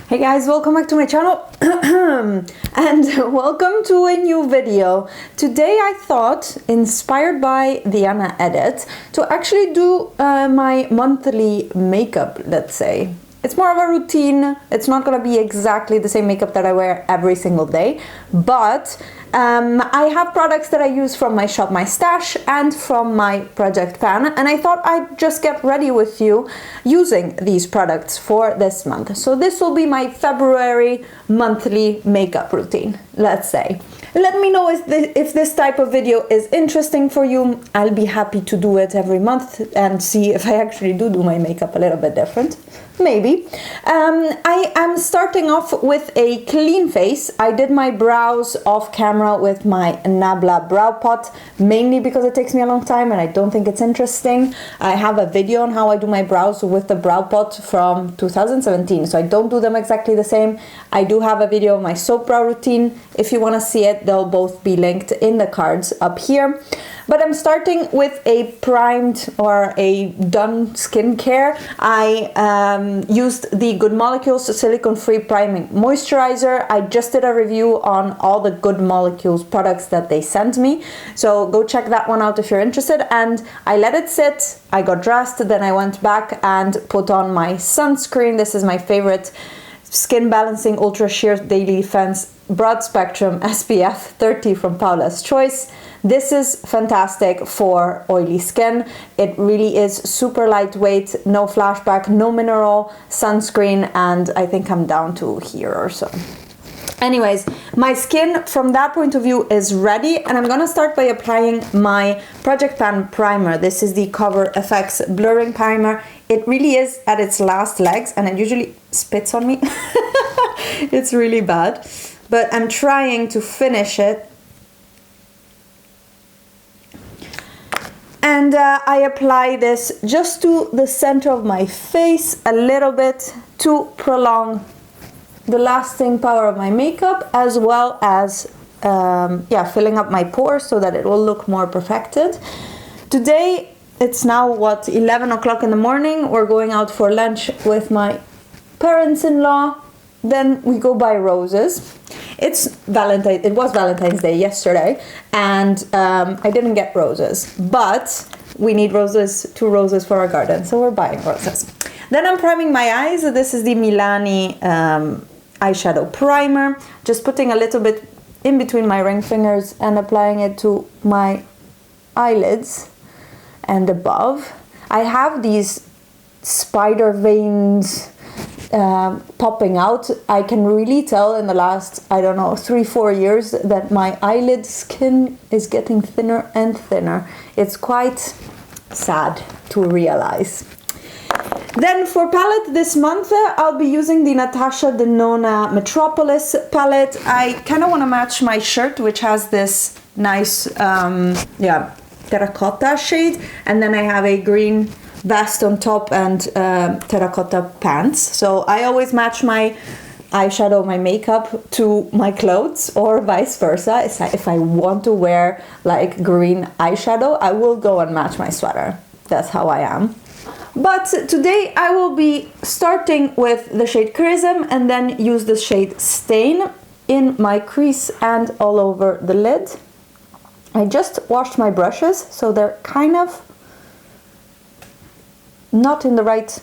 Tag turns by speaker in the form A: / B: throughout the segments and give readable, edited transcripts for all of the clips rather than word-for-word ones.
A: Hey guys, welcome back to my channel and welcome to a new video. Today I thought, inspired by the Anna edit, to actually do my monthly makeup, let's say. It's more of a routine. It's not going to be exactly the same makeup that I wear every single day, but I have products that I use from my shop, my stash, and from my project pan, and I thought I'd just get ready with you using these products for this month. So this will be my February monthly makeup routine, let's say. Let me know if this type of video is interesting for you. I'll be happy to do it every month and see if I actually do my makeup a little bit different. Maybe. I am starting off with a clean face. I did my brows off camera with my Nabla brow pot, mainly because it takes me a long time and I don't think it's interesting. I have a video on how I do my brows with the brow pot from 2017, so I don't do them exactly the same. I do have a video of my soap brow routine. If you want to see it, they'll both be linked in the cards up here. But I'm starting with a primed or a done skincare. I used the Good Molecules silicone-free priming moisturizer. I just did a review on all the Good Molecules products that they sent me, so go check that one out if you're interested. And I let it sit, I got dressed, then I went back and put on my sunscreen. This is my favorite Skin Balancing Ultra Sheer Daily Defense Broad Spectrum SPF 30 from Paula's Choice. This is fantastic for oily skin. It really is super lightweight, no flashback, no mineral sunscreen, and I think I'm down to here or so. Anyways, my skin from that point of view is ready, and I'm gonna start by applying my Project Pan primer. This is the Cover FX Blurring Primer. It really is at its last legs, and it usually spits on me. It's really bad, but I'm trying to finish it. And I apply this just to the center of my face a little bit to prolong the lasting power of my makeup, as well as filling up my pores so that it will look more perfected. Today, it's now what, 11 o'clock in the morning. We're going out for lunch with my parents-in-law. Then we go buy roses. It was Valentine's Day yesterday, and I didn't get roses, but we need roses, 2 roses for our garden, so we're buying roses. Then I'm priming my eyes. This is the Milani eyeshadow primer, just putting a little bit in between my ring fingers and applying it to my eyelids and above. I have these spider veins popping out. I can really tell in the last, I don't know, 3-4 years that my eyelid skin is getting thinner and thinner. It's quite sad to realize. Then for palette this month, I'll be using the Natasha Denona Metropolis palette. I kind of want to match my shirt, which has this nice terracotta shade, and then I have a green vest on top and terracotta pants. So I always match my eyeshadow, my makeup to my clothes, or vice versa. If I want to wear like green eyeshadow, I will go and match my sweater. That's how I am. But today I will be starting with the shade Chrism and then use the shade Stain in my crease and all over the lid. I just washed my brushes, so they're kind of not in the right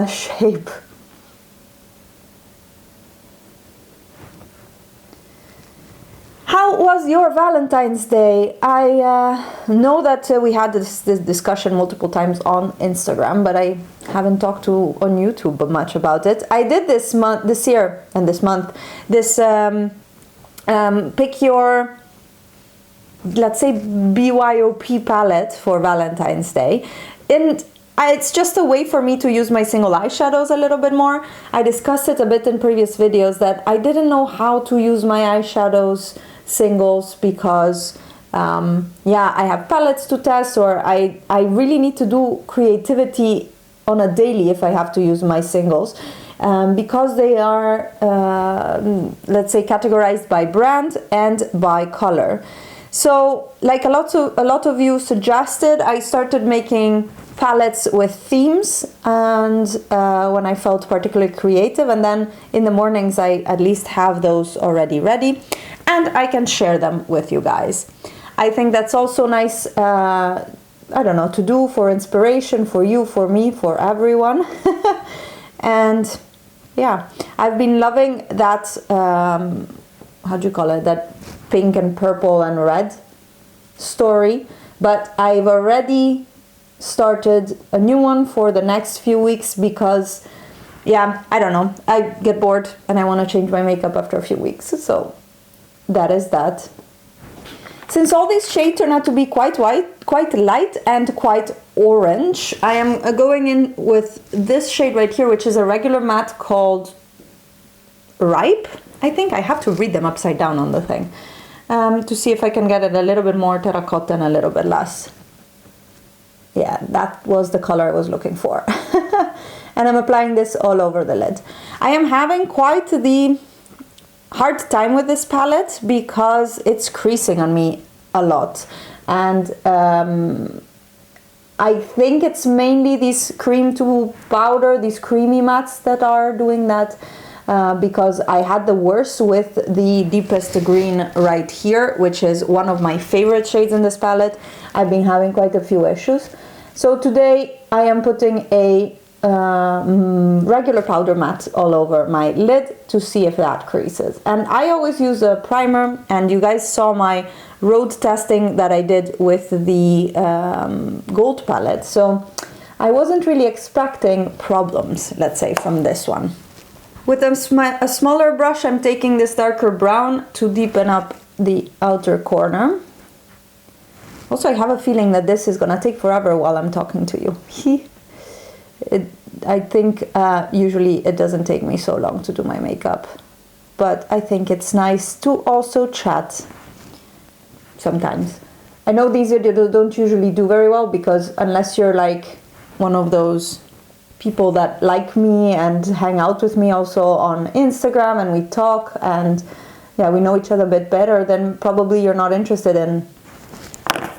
A: shape. How was your Valentine's Day? I know that we had this discussion multiple times on Instagram, but I haven't talked on YouTube much about it. I did this month, this pick your, let's say, BYOP palette for Valentine's Day. And it's just a way for me to use my single eyeshadows a little bit more. I discussed it a bit in previous videos that I didn't know how to use my eyeshadows singles because I have palettes to test, or I really need to do creativity on a daily if I have to use my singles, because they are let's say categorized by brand and by color. So like a lot of you suggested, I started making palettes with themes, and when I felt particularly creative, and then in the mornings I at least have those already ready and I can share them with you guys. I think that's also nice, I don't know, to do for inspiration, for you, for me, for everyone. And yeah, I've been loving that, how do you call it, that pink and purple and red story, but I've already started a new one for the next few weeks because, yeah, I don't know, I get bored and I want to change my makeup after a few weeks, so that is that. Since all these shades turn out to be quite white, quite light and quite orange, I am going in with this shade right here, which is a regular matte called Ripe. I think I have to read them upside down on the thing to see if I can get it a little bit more terracotta and a little bit less. Yeah, that was the color I was looking for. And I'm applying this all over the lid. I am having quite the hard time with this palette because it's creasing on me a lot. And I think it's mainly these cream to powder, these creamy mattes that are doing that. Because I had the worst with the deepest green right here, which is one of my favorite shades in this palette. I've been having quite a few issues. So today I am putting a regular powder matte all over my lid to see if that creases. And I always use a primer, and you guys saw my road testing that I did with the gold palette. So I wasn't really expecting problems, let's say, from this one. With a smaller brush, I'm taking this darker brown to deepen up the outer corner. Also, I have a feeling that this is gonna take forever while I'm talking to you. I think usually it doesn't take me so long to do my makeup, but I think it's nice to also chat sometimes. I know these videos don't usually do very well because unless you're like one of those people that like me and hang out with me also on Instagram and we talk and yeah, we know each other a bit better, then probably you're not interested in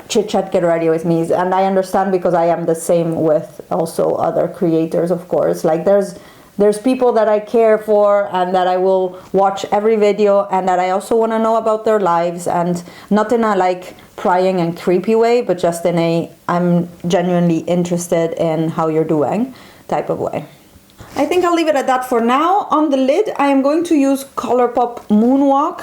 A: chit chat, get ready with me. And I understand because I am the same with also other creators, of course. Like there's people that I care for and that I will watch every video and that I also want to know about their lives, and not in a like prying and creepy way, but just in a I'm genuinely interested in how you're doing type of way. I think I'll leave it at that for now. On the lid, I am going to use Colourpop Moonwalk,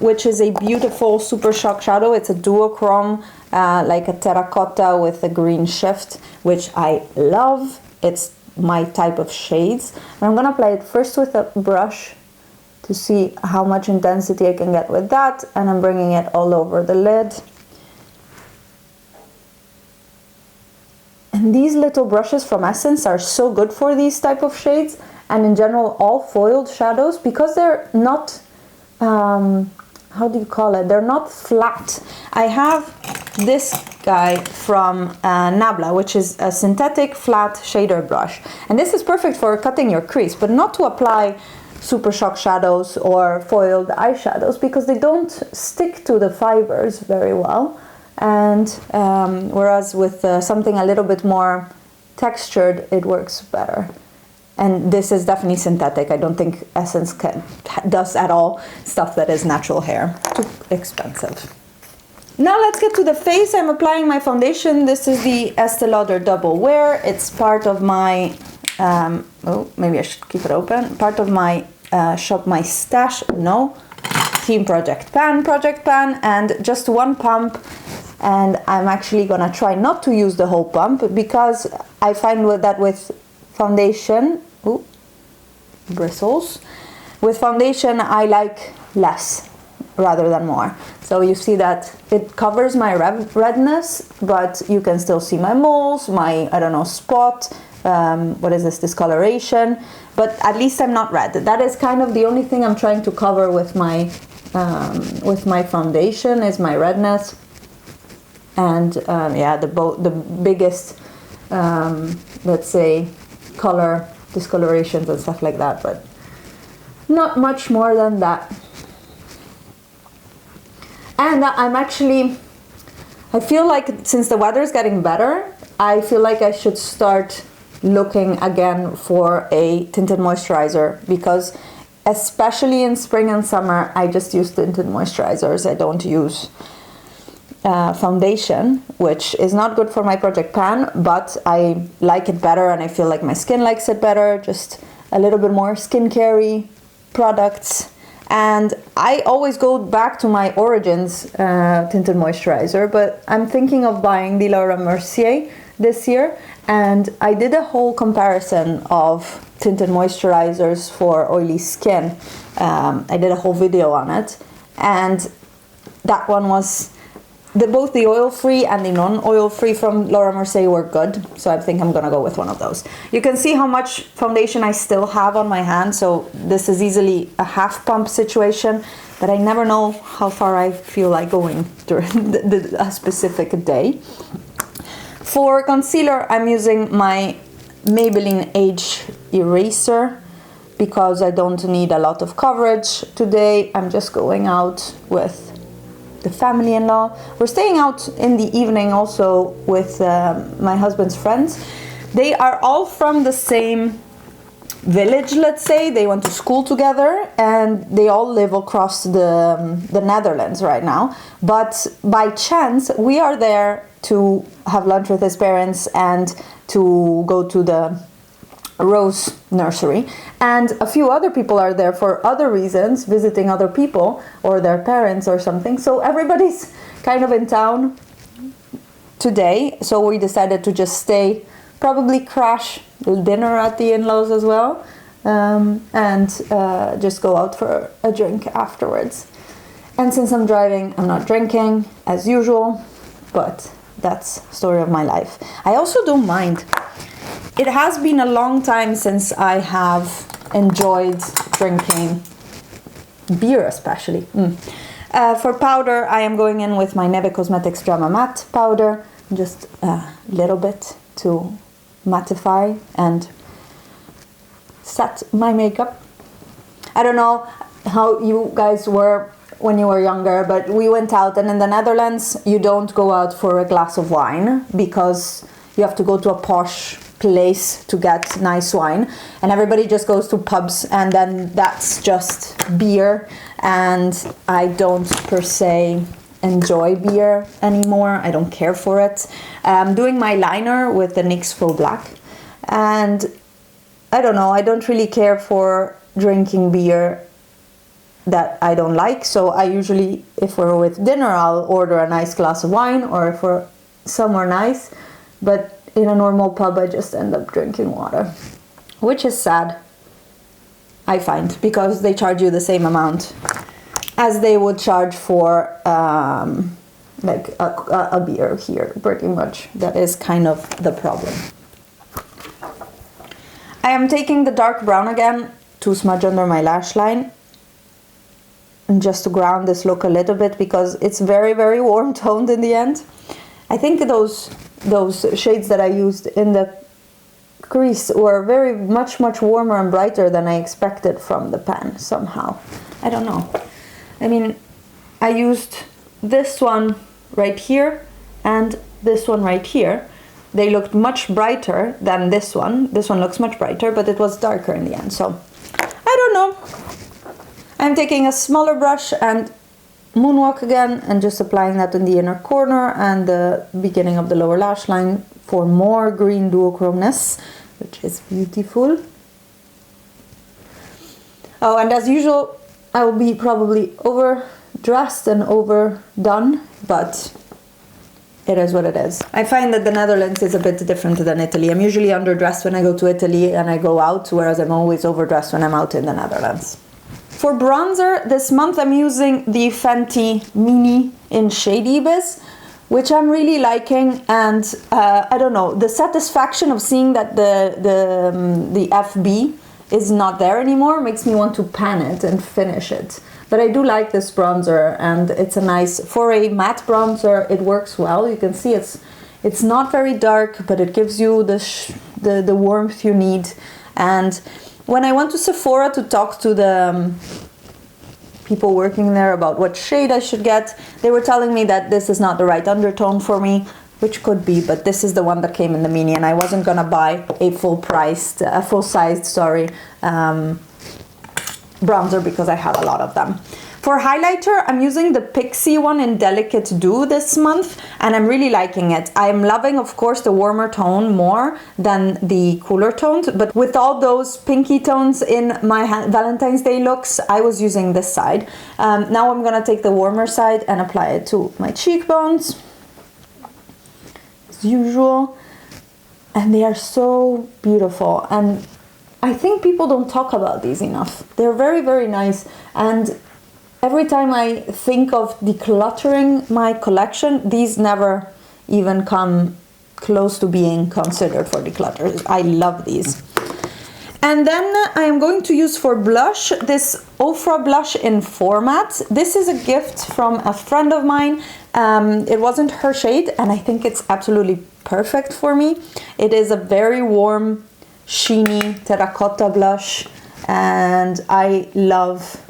A: which is a beautiful Super Shock shadow. It's a duochrome, like a terracotta with a green shift, which I love. It's my type of shades. And I'm gonna apply it first with a brush to see how much intensity I can get with that. And I'm bringing it all over the lid. And these little brushes from Essence are so good for these type of shades, and in general all foiled shadows, because they're not, how do you call it? They're not flat. I have this guy from Nabla, which is a synthetic flat shader brush. And this is perfect for cutting your crease, but not to apply Super Shock shadows or foiled eyeshadows because they don't stick to the fibers very well. And whereas with something a little bit more textured, it works better. And this is definitely synthetic. I don't think Essence does at all stuff that is natural hair. Too expensive. Now let's get to the face. I'm applying my foundation. This is the Estee Lauder Double Wear. It's part of my, oh, maybe I should keep it open. Part of my Shop My Stash, no, Team Project Pan, and just one pump. And I'm actually gonna try not to use the whole pump because I find that with foundation, ooh, bristles. With foundation, I like less rather than more. So you see that it covers my redness, but you can still see my moles, my, I don't know, spot, what is this, discoloration, but at least I'm not red. That is kind of the only thing I'm trying to cover with my foundation is my redness. And yeah, the biggest, let's say, color discolorations and stuff like that, but not much more than that. And I feel like since the weather is getting better, I feel like I should start looking again for a tinted moisturizer, because especially in spring and summer, I just use tinted moisturizers. I don't use foundation, which is not good for my project pan, but I like it better and I feel like my skin likes it better. Just a little bit more skincare-y products. And I always go back to my Origins tinted moisturizer, but I'm thinking of buying the Laura Mercier this year, and I did a whole comparison of tinted moisturizers for oily skin. I did a whole video on it, and that one was both the oil-free and the non-oil-free from Laura Mercier were good, so I think I'm gonna go with one of those. You can see how much foundation I still have on my hand, so this is easily a half pump situation, but I never know how far I feel like going during a specific day. For concealer, I'm using my Maybelline Age Eraser because I don't need a lot of coverage. Today, I'm just going out with the family-in-law. We're staying out in the evening also with my husband's friends. They are all from the same village, let's say. They went to school together and they all live across the Netherlands right now. But by chance, we are there to have lunch with his parents and to go to the Rose Nursery, and a few other people are there for other reasons, visiting other people or their parents or something. So everybody's kind of in town today, so we decided to just stay, probably crash dinner at the in-laws as well, and just go out for a drink afterwards. And since I'm driving, I'm not drinking as usual, but that's the story of my life. I also don't mind. It has been a long time since I have enjoyed drinking beer, especially. For powder, I am going in with my Neve Cosmetics Drama Matte powder, just a little bit to mattify and set my makeup. I don't know how you guys were when you were younger, but we went out, and in the Netherlands, you don't go out for a glass of wine because you have to go to a posh place to get nice wine, and everybody just goes to pubs, and then that's just beer, and I don't per se enjoy beer anymore. I don't care for it. I'm doing my liner with the NYX Faux Black, and I don't know, I don't really care for drinking beer that I don't like, so I usually, if we're with dinner, I'll order a nice glass of wine, or if we're somewhere nice, but in a normal pub, I just end up drinking water, which is sad, I find, because they charge you the same amount as they would charge for like a beer here, pretty much. That is kind of the problem. I am taking the dark brown again to smudge under my lash line, and just to ground this look a little bit, because it's very, very warm toned in the end. I think those shades that I used in the crease were very much warmer and brighter than I expected from the pan somehow. I don't know. I mean, I used this one right here and this one right here. They looked much brighter than this one. This one looks much brighter, but it was darker in the end. So, I don't know. I'm taking a smaller brush and moonwalk again, and just applying that in the inner corner and the beginning of the lower lash line for more green duochromeness, which is beautiful. Oh, and as usual, I will be probably overdressed and overdone, but it is what it is. I find that the Netherlands is a bit different than Italy. I'm usually underdressed when I go to Italy and I go out, whereas I'm always overdressed when I'm out in the Netherlands. For bronzer, this month I'm using the Fenty Mini in Shade Ibis, which I'm really liking, and I don't know, the satisfaction of seeing that the FB is not there anymore makes me want to pan it and finish it. But I do like this bronzer, and it's a nice, for a matte bronzer, it works well. You can see it's not very dark, but it gives you the warmth you need. And when I went to Sephora to talk to the people working there about what shade I should get, they were telling me that this is not the right undertone for me. which could be, but this is the one that came in the mini, and I wasn't gonna buy a full-sized, bronzer because I have a lot of them. For highlighter, I'm using the Pixie one in Delicate Dew this month, and I'm really liking it. I'm loving, of course, the warmer tone more than the cooler tones, but with all those pinky tones in my Valentine's Day looks, I was using this side. Now I'm gonna take the warmer side and apply it to my cheekbones, as usual, and they are so beautiful. And I think people don't talk about these enough. They're very, very nice, and every time I think of decluttering my collection, these never even come close to being considered for declutter. I love these. And then I am going to use for blush this Ofra blush in Format. This is a gift from a friend of mine. It wasn't her shade, and I think it's absolutely perfect for me. It is a very warm, sheeny terracotta blush, and I love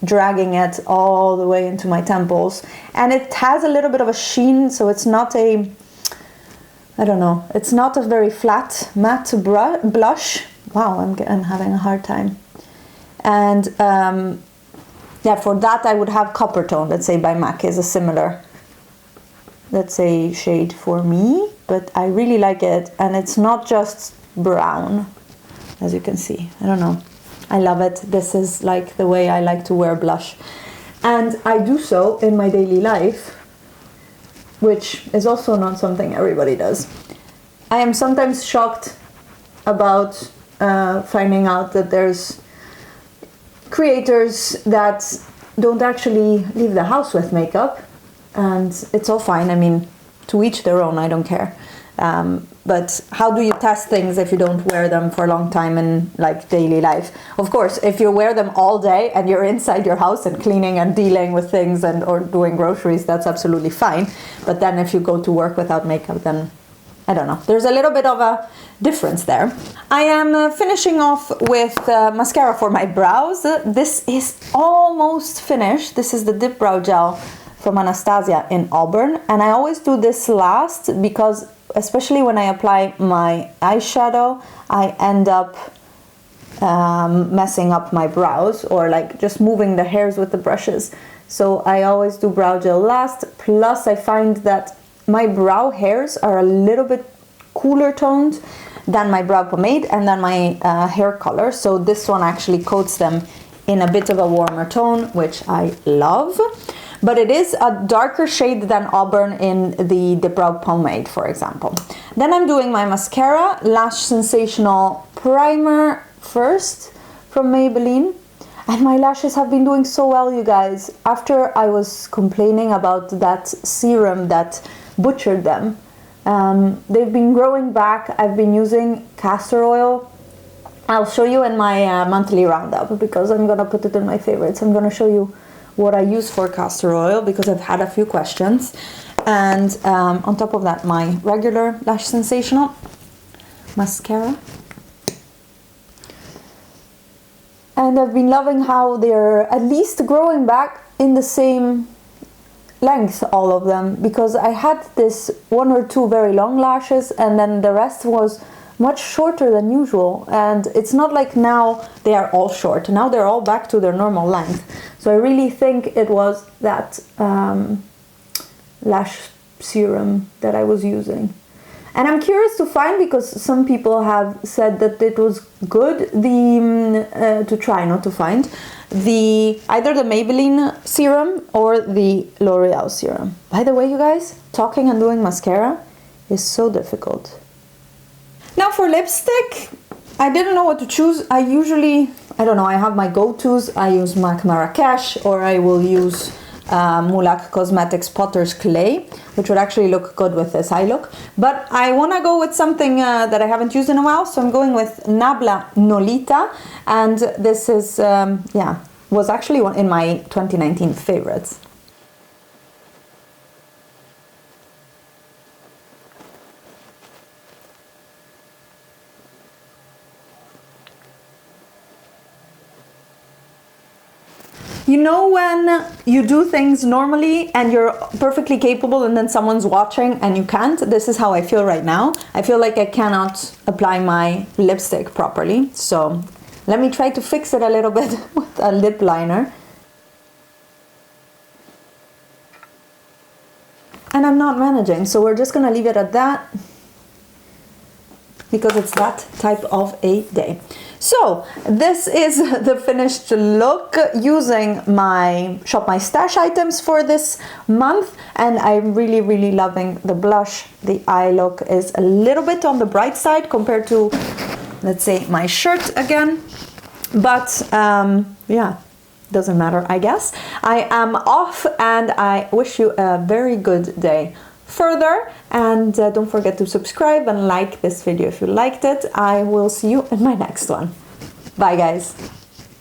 A: dragging it all the way into my temples. And it has a little bit of a sheen, so it's not a, I don't know, it's not a very flat matte blush. Wow, I'm having a hard time. And yeah, for that I would have Copper Tone, let's say by MAC, is a similar, let's say, shade for me, but I really like it, and it's not just brown, as you can see. I don't know, I love it. This is like the way I like to wear blush, and I do so in my daily life, which is also not something everybody does. I am sometimes shocked about finding out that there's creators that don't actually leave the house with makeup, and it's all fine. I mean, to each their own, I don't care. But how do you test things if you don't wear them for a long time in like daily life? Of course, if you wear them all day and you're inside your house and cleaning and dealing with things and or doing groceries, that's absolutely fine. But then if you go to work without makeup, then I don't know. There's a little bit of a difference there. I am finishing off with mascara for my brows. This is almost finished. This is the Dip Brow Gel from Anastasia in Auburn, and I always do this last because especially when I apply my eyeshadow, I end up messing up my brows, or like just moving the hairs with the brushes. So I always do brow gel last. Plus I find that my brow hairs are a little bit cooler toned than my brow pomade and then my hair color. So this one actually coats them in a bit of a warmer tone, which I love. But it is a darker shade than Auburn in the Dip Brow Pomade, for example. Then I'm doing my mascara, Lash Sensational Primer first from Maybelline. And my lashes have been doing so well, you guys. After I was complaining about that serum that butchered them, they've been growing back. I've been using castor oil. I'll show you in my monthly roundup because I'm gonna put it in my favorites. I'm gonna show you what I use for castor oil because I've had a few questions. And on top of that, my regular Lash Sensational mascara. And I've been loving how they're at least growing back in the same length, all of them, because I had this one or two very long lashes and then the rest was much shorter than usual. And it's not like now they are all short. Now they're all back to their normal length. So I really think it was that lash serum that I was using. And I'm curious to find, because some people have said that it was good, to try, not to find, either the Maybelline serum or the L'Oreal serum. By the way, you guys, talking and doing mascara is so difficult. Now for lipstick, I didn't know what to choose. I usually, I don't know, I have my go-tos. I use MAC Marrakesh, or I will use Mulac Cosmetics Potter's Clay, which would actually look good with this eye look. But I want to go with something that I haven't used in a while, so I'm going with Nabla Nolita, and this is, was actually one in my 2019 favorites. You know when you do things normally and you're perfectly capable and then someone's watching and you can't? This is how I feel right now. I feel like I cannot apply my lipstick properly. So let me try to fix it a little bit with a lip liner. And I'm not managing, so we're just gonna leave it at that because it's that type of a day. So this is the finished look using my Shop My Stash items for this month, and I'm really loving the blush. The eye look is a little bit on the bright side compared to, let's say, my shirt again, but yeah, doesn't matter, I guess. I am off and I wish you a very good day further, and don't forget to subscribe and like this video if you liked it. I will see you in my next one. Bye guys.